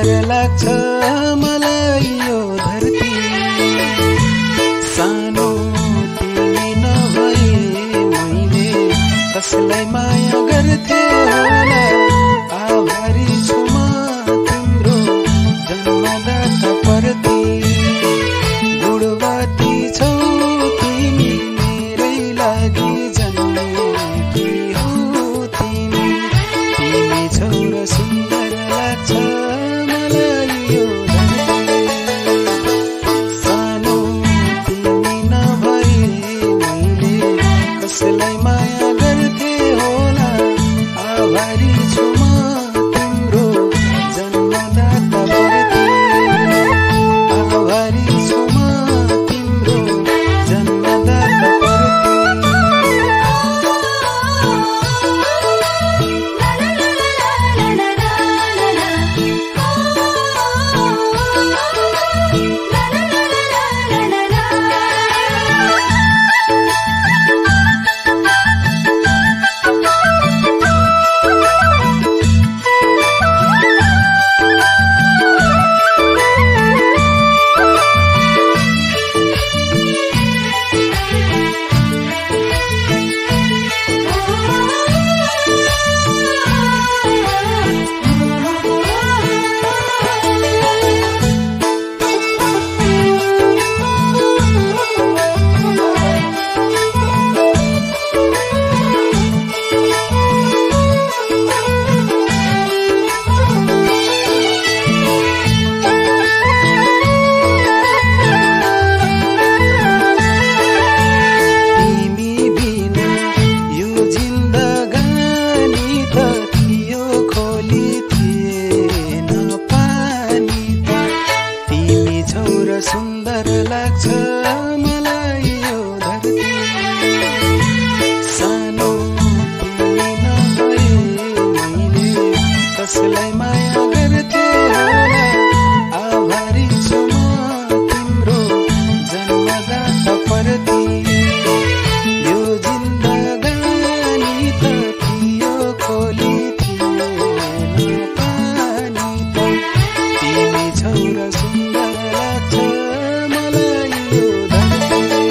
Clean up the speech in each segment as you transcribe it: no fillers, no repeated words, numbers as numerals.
सुन्दर लाग्छ मलाई यो धरती। सानो तिमी नभए मैले कसलाई माया गर्थे होला। आभारी छु म तिम्रो जन्मदाता प्रति। गुणवती छौ तिमी मेरै लागि जन्मेकी हौ तिमी। तिमी छौ र सुन्दर लाग्छ मलाई यो धरती। सानो तिमी नभए मैले कसलाई माया गर्थे होला। आभारी छु म तिम्रो जन्मदाता प्रति। आभारी छु म तिम्रो जन्मदाता प्रति। सुन्दर लाग्छ मलाई यो धरती। सानो तिमी नभए मैले कसलाई माया गर्थे होला। आभारी छु म तिम्रो जन्मदाता प्रति। यो जिन्दगानी त थियो खोली थिएन पानी त। तिमी छौ र सुन्दर लाग्छ मलाई यो धरती।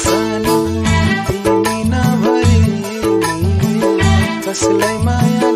सानो तिमी नभए मैले कसलाई माया